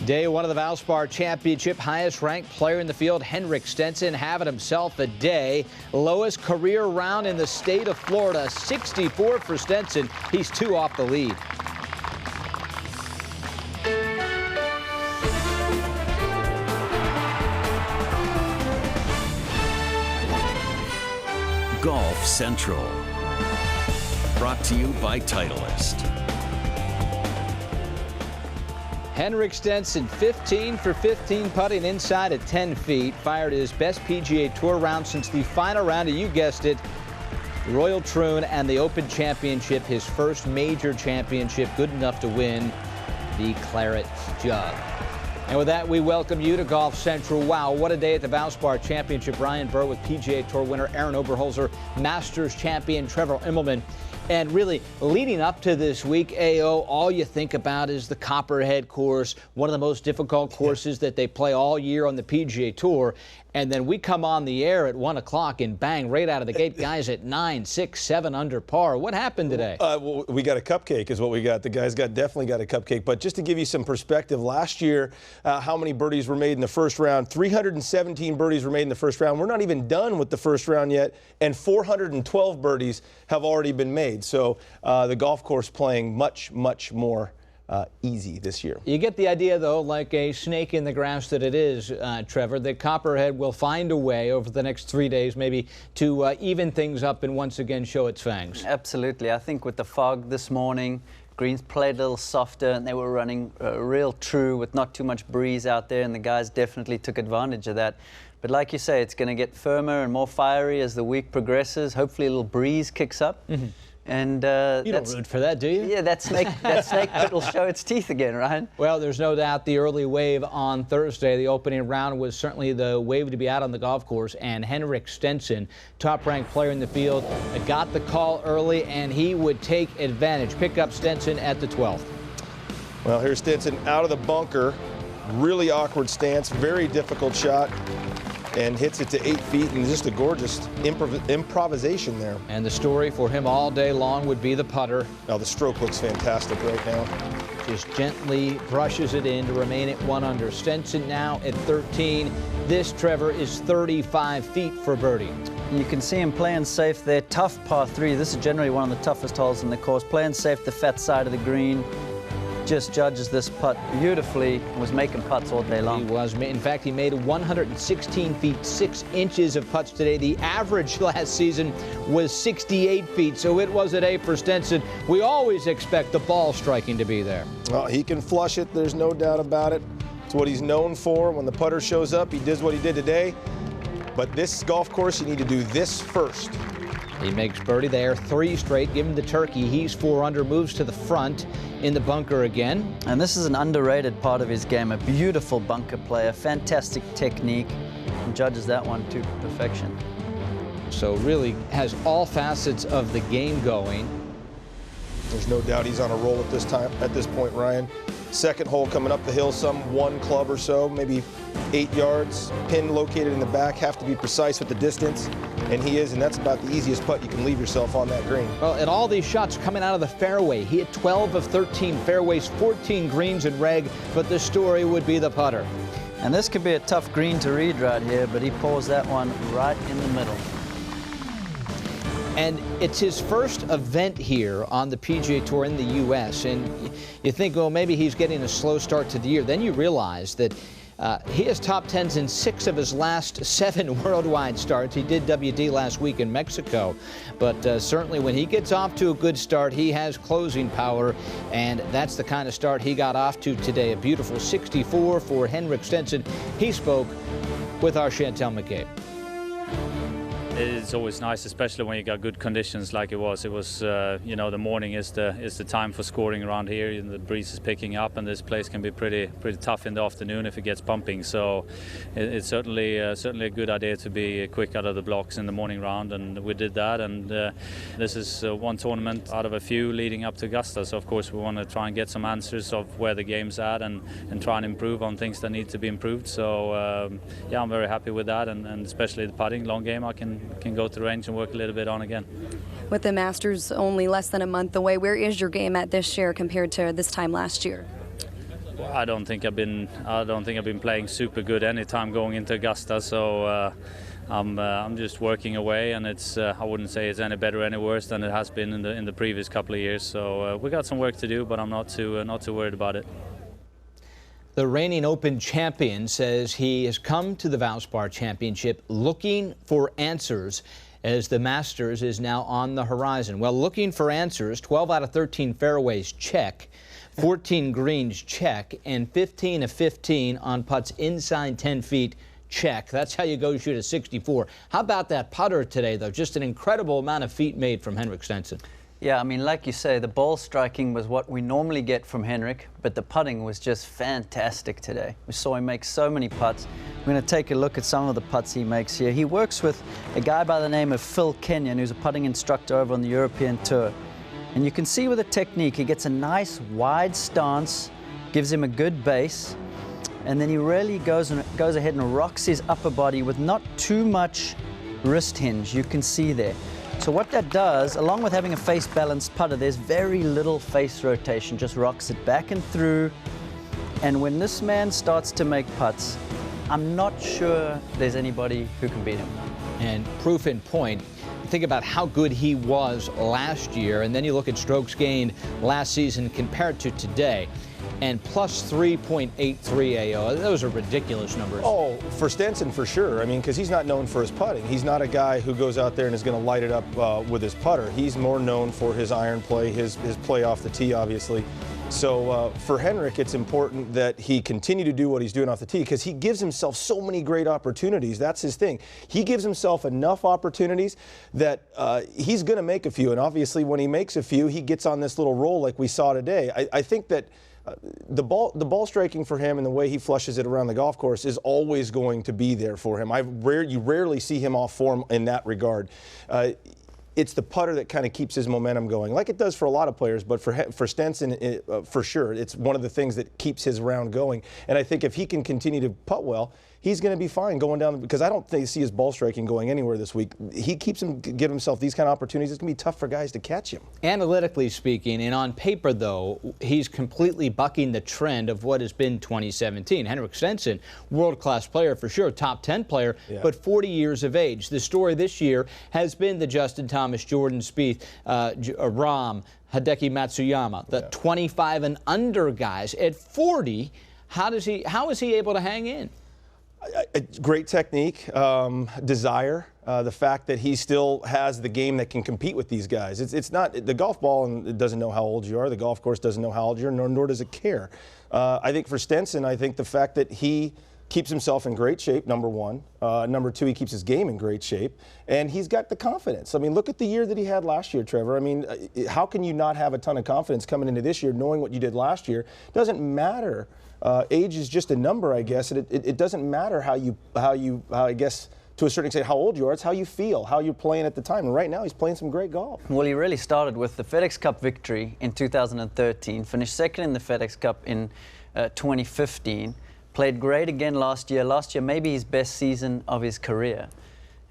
Day one of the Valspar Championship, highest ranked player in the field, Henrik Stenson, having himself a day. Lowest career round in the state of Florida, 64 for Stenson. He's 2 off the lead. Golf Central, brought to you by Titleist. Henrik Stenson, 15 for 15 putting inside at 10 feet. Fired his best PGA Tour round since the final round of, you guessed it, Royal Troon and the Open Championship, his first major championship, good enough to win the Claret Jug. And with that, we welcome you to Golf Central. Wow, what a day at the Valspar Championship. Ryan Burr with PGA Tour winner Aaron Oberholzer, Masters champion Trevor Immelman. And really, leading up to this week, AO, all you think about is the Copperhead course, one of the most difficult courses that they play all year on the PGA Tour. And then we come on the air at 1 o'clock and bang, right out of the gate, guys at 9, 6, 7 under par. What happened today? Well, we got a cupcake is what we got. The guys definitely got a cupcake. But just to give you some perspective, last year, how many birdies were made in the first round? 317 birdies were made in the first round. We're not even done with the first round yet, and 412 birdies have already been made. So the golf course playing much, much more easy this year. You get the idea, though, like a snake in the grass that it is, Trevor, that Copperhead will find a way over the next 3 days maybe to even things up and once again show its fangs. Absolutely. I think with the fog this morning, greens played a little softer and they were running real true with not too much breeze out there, and the guys definitely took advantage of that. But like you say, it's going to get firmer and more fiery as the week progresses. Hopefully a little breeze kicks up. Mm-hmm. And you don't root for that, do you? Yeah, that snake pit will show its teeth again, Ryan. Well, there's no doubt the early wave on Thursday, the opening round, was certainly the wave to be out on the golf course. And Henrik Stenson, top-ranked player in the field, got the call early, and he would take advantage. Pick up Stenson at the 12th. Well, here's Stenson out of the bunker. Really awkward stance, very difficult shot, and hits it to 8 feet, and just a gorgeous improvisation there. And the story for him all day long would be the putter. Now the stroke looks fantastic right now. Just gently brushes it in to remain at 1 under. Stenson now at 13. This, Trevor, is 35 feet for birdie. You can see him playing safe there. Tough par 3. This is generally one of the toughest holes in the course. Playing safe the fat side of the green. Just judges this putt beautifully, was making putts all day long. He was. In fact, he made 116 feet 6 inches of putts today. The average last season was 68 feet, so it was a day for Stenson. We always expect the ball striking to be there. Well, he can flush it, there's no doubt about it. It's what he's known for. When the putter shows up, he does what he did today. But this golf course, you need to do this first. He makes birdie there, 3 straight. Give him the turkey. He's 4 under, moves to the front in the bunker again. And this is an underrated part of his game. A beautiful bunker player, fantastic technique, and judges that one to perfection. So really has all facets of the game going. There's no doubt he's on a roll at this point, Ryan. Second hole coming up the hill, some 1 club or so, maybe 8 yards. Pin located in the back, have to be precise with the distance. And he is, and that's about the easiest putt you can leave yourself on that green. Well, and all these shots coming out of the fairway. He hit 12 of 13 fairways, 14 greens and reg, but the story would be the putter. And this could be a tough green to read right here, but he pulls that one right in the middle. And it's his first event here on the PGA Tour in the U.S. And you think, well, maybe he's getting a slow start to the year. Then you realize that he has top 10s in 6 of his last 7 worldwide starts. He did WD last week in Mexico. But certainly when he gets off to a good start, he has closing power. And that's the kind of start he got off to today. A beautiful 64 for Henrik Stenson. He spoke with our Chantel McCabe. It's always nice, especially when you got good conditions like it was. It was, you know, the morning is the time for scoring around here, and the breeze is picking up, and this place can be pretty tough in the afternoon if it gets pumping. So it's certainly a good idea to be quick out of the blocks in the morning round, and we did that. And this is one tournament out of a few leading up to Augusta. So of course we want to try and get some answers of where the game's at, and try and improve on things that need to be improved. So yeah, I'm very happy with that, and especially the putting, long game. I can go to the range and work a little bit on again. With the Masters only less than a month away, where is your game at this year compared to this time last year? I don't think I've been playing super good anytime going into Augusta. So I'm just working away, and it's I wouldn't say it's any better or any worse than it has been in the previous couple of years. So we got some work to do, but I'm not too worried about it. The reigning Open champion says he has come to the Valspar Championship looking for answers as the Masters is now on the horizon. Well, looking for answers, 12 out of 13 fairways check, 14 greens check, and 15 of 15 on putts inside 10 feet check. That's how you go shoot a 64. How about that putter today, though? Just an incredible amount of feet made from Henrik Stenson. Yeah, I mean, like you say, the ball striking was what we normally get from Henrik, but the putting was just fantastic today. We saw him make so many putts. We're going to take a look at some of the putts he makes here. He works with a guy by the name of Phil Kenyon, who's a putting instructor over on the European Tour. And you can see with the technique, he gets a nice wide stance, gives him a good base, and then he really goes ahead and rocks his upper body with not too much wrist hinge. You can see there. So what that does, along with having a face-balanced putter, there's very little face rotation, just rocks it back and through. And when this man starts to make putts, I'm not sure there's anybody who can beat him. And proof in point, think about how good he was last year, and then you look at strokes gained last season compared to today. And plus 3.83 AO. Those are ridiculous numbers. Oh, for Stenson, for sure. I mean, because he's not known for his putting. He's not a guy who goes out there and is going to light it up with his putter. He's more known for his iron play, his play off the tee, obviously. So for Henrik, it's important that he continue to do what he's doing off the tee, because he gives himself so many great opportunities. That's his thing. He gives himself enough opportunities that he's going to make a few. And obviously, when he makes a few, he gets on this little roll like we saw today. I think that the ball striking for him and the way he flushes it around the golf course is always going to be there for him. You rarely see him off form in that regard. It's the putter that kind of keeps his momentum going, like it does for a lot of players, but for Stenson, for sure, it's one of the things that keeps his round going. And I think if he can continue to putt well, he's going to be fine going down, because I don't see his ball striking going anywhere this week. He keeps give himself these kind of opportunities. It's going to be tough for guys to catch him. Analytically speaking, and on paper, though, he's completely bucking the trend of what has been 2017. Henrik Stenson, world-class player for sure, top 10 player, but 40 years of age. The story this year has been the Justin Thomas, Jordan Spieth, Rahm, Hideki Matsuyama, the 25 and under guys. At 40, how is he able to hang in? Great technique, desire, the fact that he still has the game that can compete with these guys. It's not the golf ball, and it doesn't know how old you are. The golf course doesn't know how old you are, nor does it care. I think for Stenson, I think the fact that he keeps himself in great shape, number one. Number two, he keeps his game in great shape, and he's got the confidence. I mean, look at the year that he had last year, Trevor. I mean, how can you not have a ton of confidence coming into this year, knowing what you did last year? It doesn't matter. Age is just a number, I guess. It doesn't matter how I guess, to a certain extent, how old you are. It's how you feel, how you're playing at the time. And right now, he's playing some great golf. Well, he really started with the FedEx Cup victory in 2013, finished second in the FedEx Cup in 2015, played great again last year. Last year, maybe his best season of his career.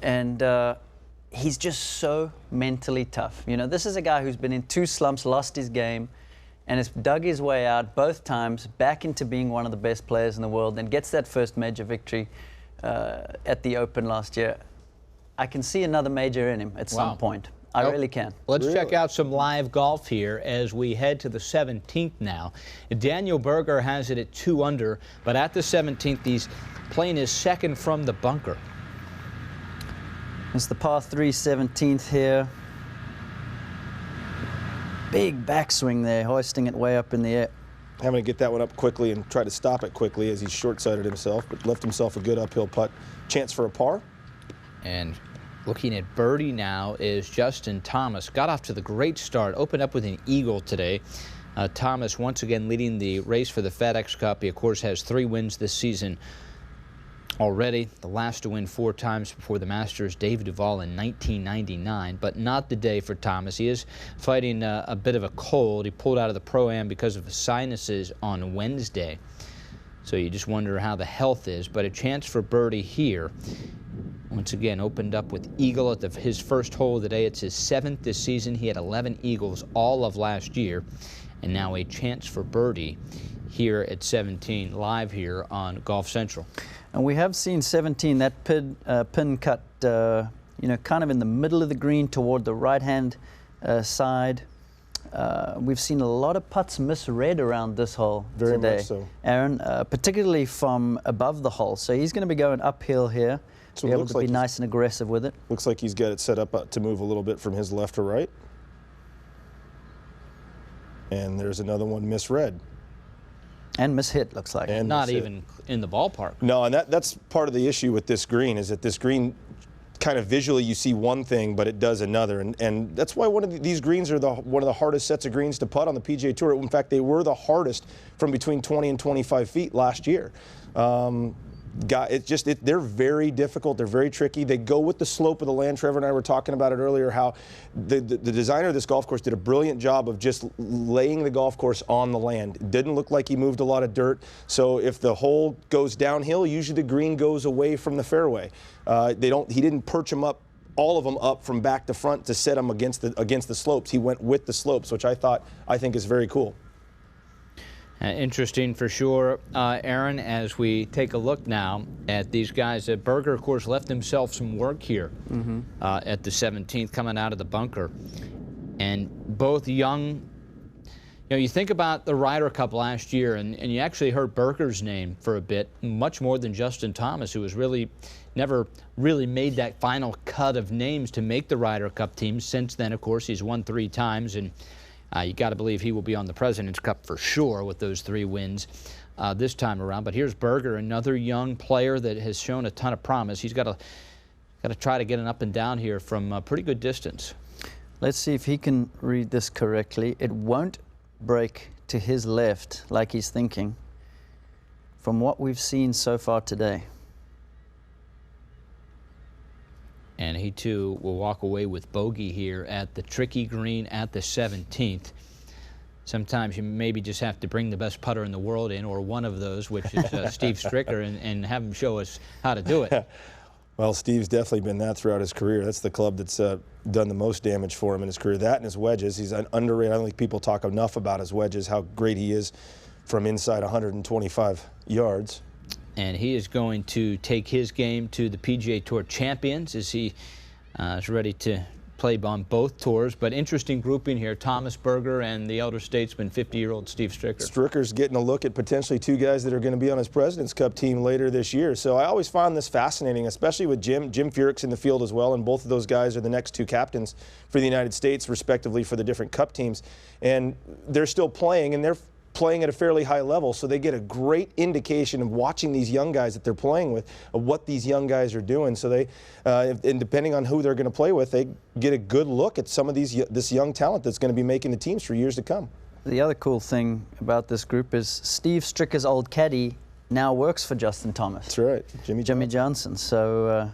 And he's just so mentally tough. You know, this is a guy who's been in 2 slumps, lost his game, and has dug his way out both times back into being one of the best players in the world, and gets that first major victory at the Open last year. I can see another major in him at some point. I really can. Let's check out some live golf here as we head to the 17th now. Daniel Berger has it at 2 under, but at the 17th, he's playing his second from the bunker. It's the par 3 17th here. Big backswing there, hoisting it way up in the air. Having to get that one up quickly and try to stop it quickly as he short-sighted himself, but left himself a good uphill putt. Chance for a par. And looking at birdie now is Justin Thomas. Got off to the great start, opened up with an eagle today. Thomas once again leading the race for the FedEx Cup. He, of course, has 3 wins this season already. The last to win 4 times before the Masters, Dave Duval in 1999, but not the day for Thomas. He is fighting a bit of a cold. He pulled out of the Pro-Am because of sinuses on Wednesday. So you just wonder how the health is, but a chance for birdie here. Once again, opened up with eagle at his first hole of the day. It's his 7th this season. He had 11 eagles all of last year, and now a chance for birdie here at 17, live here on Golf Central. And we have seen 17, that pin cut, you know, kind of in the middle of the green toward the right-hand side. We've seen a lot of putts misread around this hole Very today, much so. Aaron, particularly from above the hole. So he's going to be going uphill here, So be it able looks to be like nice and aggressive with it. Looks like he's got it set up to move a little bit from his left to right. And there's another one misread. And mishit, looks like. And Not mishit. even in the ballpark. No, and that's part of the issue with this green, is that this green kind of visually you see one thing, but it does another. And that's why these greens are one of the hardest sets of greens to putt on the PGA Tour. In fact, they were the hardest from between 20 and 25 feet last year. They're very difficult. They're very tricky. They go with the slope of the land. Trevor and I were talking about it earlier, how the designer of this golf course did a brilliant job of just laying the golf course on the land. It didn't look like he moved a lot of dirt. So if the hole goes downhill, usually the green goes away from the fairway. He didn't perch them up, all of them up from back to front to set them against the slopes. He went with the slopes, which I think is very cool. Interesting for sure, Aaron, as we take a look now at these guys. Berger, of course, left himself some work here at the 17th, coming out of the bunker. And both young, you know, you think about the Ryder Cup last year, and you actually heard Berger's name for a bit, much more than Justin Thomas, who was really never really made that final cut of names to make the Ryder Cup team. Since then, of course, he's won 3 times, and you got to believe he will be on the President's Cup for sure with those 3 wins this time around. But here's Berger, another young player that has shown a ton of promise. He's got to try to get an up and down here from a pretty good distance. Let's see if he can read this correctly. It won't break to his left like he's thinking from what we've seen so far today. And he, too, will walk away with bogey here at the tricky green at the 17th. Sometimes you maybe just have to bring the best putter in the world in, or one of those, which is Steve Stricker, and have him show us how to do it. Well, Steve's definitely been that throughout his career. That's the club that's done the most damage for him in his career. That and his wedges. He's underrated. I don't think people talk enough about his wedges, how great he is from inside 125 yards. And he is going to take his game to the PGA Tour champions as he is ready to play on both tours. But interesting grouping here, Thomas Berger and the elder statesman, 50-year-old Steve Stricker. Stricker's getting a look at potentially 2 guys that are going to be on his President's Cup team later this year. So I always found this fascinating, especially with Jim Furyk's in the field as well, and both of those guys are the next 2 captains for the United States, respectively, for the different Cup teams. And they're still playing, and they're playing at a fairly high level, so they get a great indication of watching these young guys that they're playing with, of what these young guys are doing. So they, and depending on who they're going to play with, they get a good look at some of this young talent that's going to be making the teams for years to come. The other cool thing about this group is Steve Stricker's old caddy now works for Justin Thomas. That's right, Jimmy Johnson. So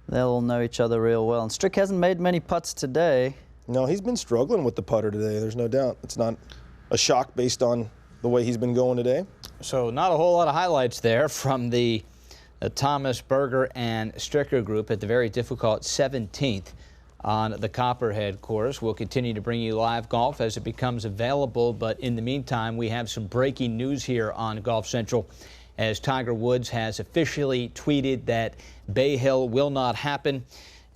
they'll all know each other real well. And Strick hasn't made many putts today. No, he's been struggling with the putter today. There's no doubt. It's not a shock based on the way he's been going today. So not a whole lot of highlights there from the Thomas, Berger, and Stricker group at the very difficult 17th on the Copperhead course. We'll continue to bring you live golf as it becomes available, but in the meantime, we have some breaking news here on Golf Central, as Tiger Woods has officially tweeted that Bay Hill will not happen,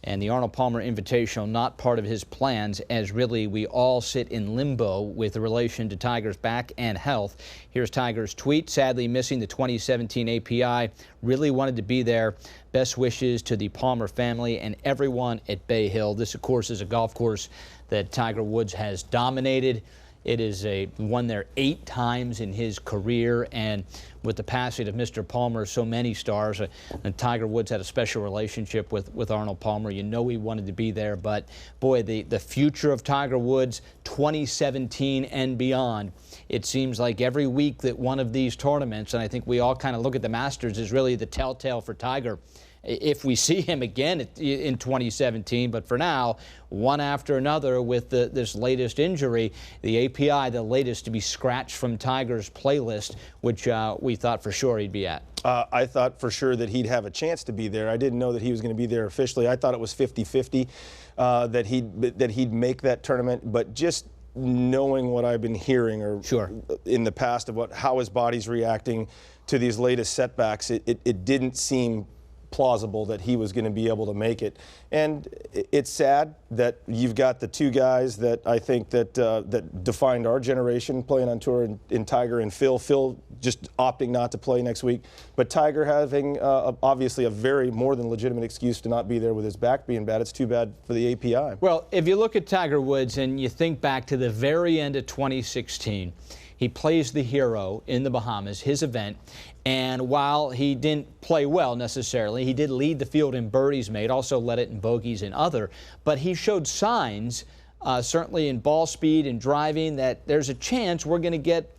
and the Arnold Palmer Invitational not part of his plans, as really we all sit in limbo with relation to Tiger's back and health. Here's Tiger's tweet: sadly missing the 2017 API. Really wanted to be there. Best wishes to the Palmer family and everyone at Bay Hill. This, of course, is a golf course that Tiger Woods has dominated. It is won there 8 times in his career, and with the passing of Mr. Palmer, so many stars, and Tiger Woods had a special relationship with Arnold Palmer. You know he wanted to be there, but boy, the future of Tiger Woods, 2017 and beyond. It seems like every week that one of these tournaments, and I think we all kind of look at the Masters as really the telltale for Tiger, if we see him again in 2017. But for now, one after another with this latest injury, the API, the latest to be scratched from Tiger's playlist, which we thought for sure he'd be at. I thought for sure that he'd have a chance to be there. I didn't know that he was going to be there officially. I thought it was 50-50 that he'd make that tournament, but just knowing what I've been hearing or in the past of how his body's reacting to these latest setbacks, it didn't seem plausible that he was going to be able to make it. And it's sad that you've got the two guys that I think that that defined our generation playing on tour in Tiger and Phil. Phil just opting not to play next week, but Tiger having obviously a very more than legitimate excuse to not be there with his back being bad. It's too bad for the API. Well, if you look at Tiger Woods and you think back to the very end of 2016, he plays the Hero in the Bahamas, his event, and while he didn't play well necessarily, he did lead the field in birdies made, also led it in bogeys and other, but he showed signs, certainly in ball speed and driving, that there's a chance we're going to get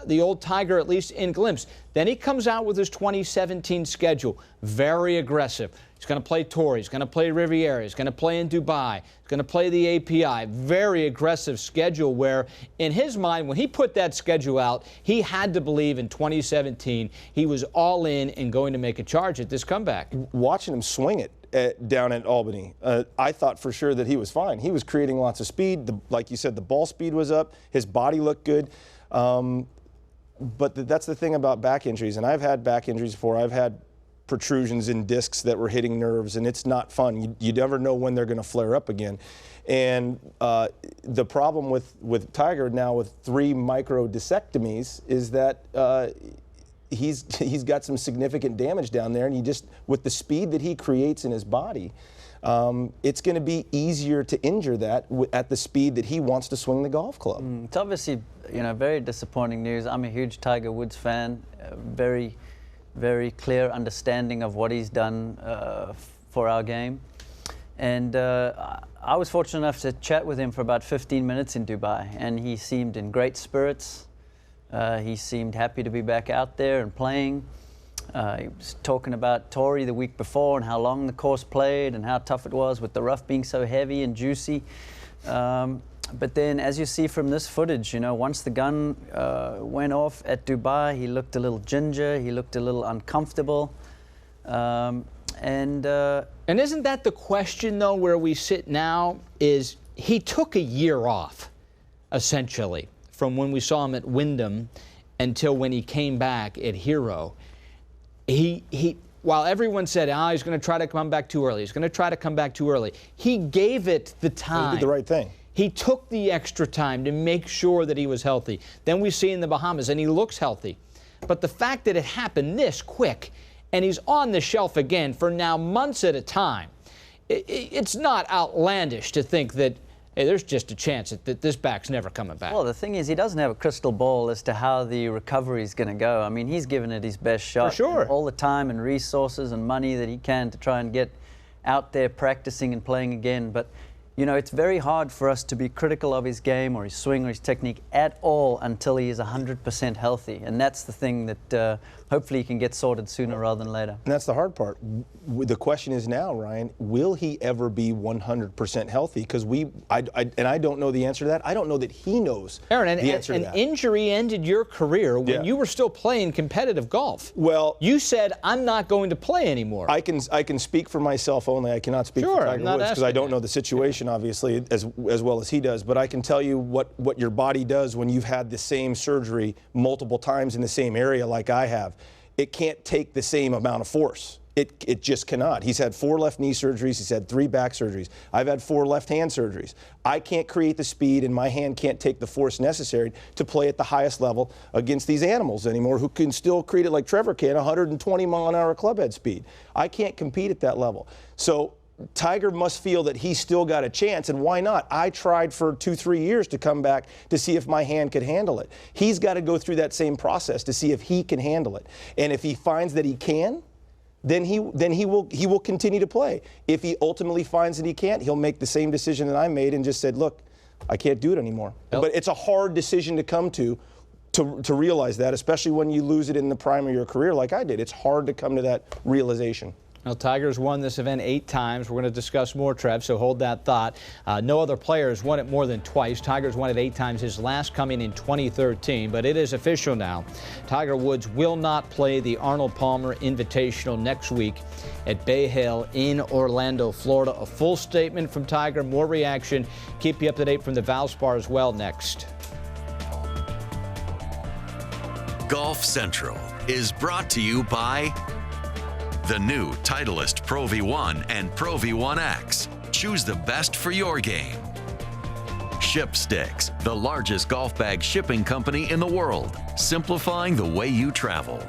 the old Tiger at least in glimpse. Then he comes out with his 2017 schedule, very aggressive. He's going to play Torrey, he's going to play Riviera, he's going to play in Dubai, he's going to play the API. Very aggressive schedule where, in his mind, when he put that schedule out, he had to believe in 2017 he was all in and going to make a charge at this comeback. Watching him swing it down at Albany, I thought for sure that he was fine. He was creating lots of speed. Like you said, the ball speed was up. His body looked good. But that's the thing about back injuries, and I've had back injuries before. I've had protrusions in discs that were hitting nerves, and it's not fun. You never know when they're going to flare up again. And the problem with Tiger now with 3 microdiscectomies is that he's got some significant damage down there, and he just, with the speed that he creates in his body, it's going to be easier to injure that at the speed that he wants to swing the golf club. It's obviously, very disappointing news. I'm a huge Tiger Woods fan. Very clear understanding of what he's done for our game. And I was fortunate enough to chat with him for about 15 minutes in Dubai, and he seemed in great spirits. He seemed happy to be back out there and playing. He was talking about Torrey the week before and how long the course played and how tough it was with the rough being so heavy and juicy. But then, as you see from this footage, once the gun went off at Dubai, he looked a little ginger, he looked a little uncomfortable. And isn't that the question, though, where we sit now, is he took a year off, essentially, from when we saw him at Wyndham until when he came back at Hero. While everyone said, he's going to try to come back too early, he gave it the time. He did the right thing. He took the extra time to make sure that he was healthy. Then we see in the Bahamas, and he looks healthy. But the fact that it happened this quick, and he's on the shelf again for now months at a time, it's not outlandish to think that, hey, there's just a chance that this back's never coming back. Well, the thing is, he doesn't have a crystal ball as to how the recovery is going to go. I mean, he's given it his best shot. For sure. All the time and resources and money that he can to try and get out there practicing and playing again. But, it's very hard for us to be critical of his game or his swing or his technique at all until he is 100% healthy. And that's the thing that hopefully he can get sorted sooner rather than later. And that's the hard part. The question is now, Ryan, will he ever be 100% healthy? Because I don't know the answer to that. I don't know that he knows the answer to that. An injury ended your career when you were still playing competitive golf. Well, you said, I'm not going to play anymore. I can speak for myself only. I cannot speak for Tiger Woods because I don't know the situation, obviously, as well as he does. But I can tell you what your body does when you've had the same surgery multiple times in the same area like I have. It can't take the same amount of force. It just cannot. He's had 4 left knee surgeries. He's had 3 back surgeries. I've had 4 left hand surgeries. I can't create the speed, and my hand can't take the force necessary to play at the highest level against these animals anymore who can still create it like Trevor can, 120 mile an hour clubhead speed. I can't compete at that level. So Tiger must feel that he's still got a chance, and why not? I tried for 2-3 years to come back to see if my hand could handle it. He's got to go through that same process to see if he can handle it. And if he finds that he can, then he will continue to play. If he ultimately finds that he can't, he'll make the same decision that I made and just said, look, I can't do it anymore. But it's a hard decision to come to realize that, especially when you lose it in the prime of your career like I did. It's hard to come to that realization. Well, Tiger's won this event 8 times. We're going to discuss more, Trev, so hold that thought. No other player has won it more than twice. Tiger's won it 8 times, his last coming in 2013. But it is official now. Tiger Woods will not play the Arnold Palmer Invitational next week at Bay Hill in Orlando, Florida. A full statement from Tiger, more reaction. Keep you up to date from the Valspar as well next. Golf Central is brought to you by the new Titleist Pro V1 and Pro V1X. Choose the best for your game. Shipsticks, the largest golf bag shipping company in the world, simplifying the way you travel.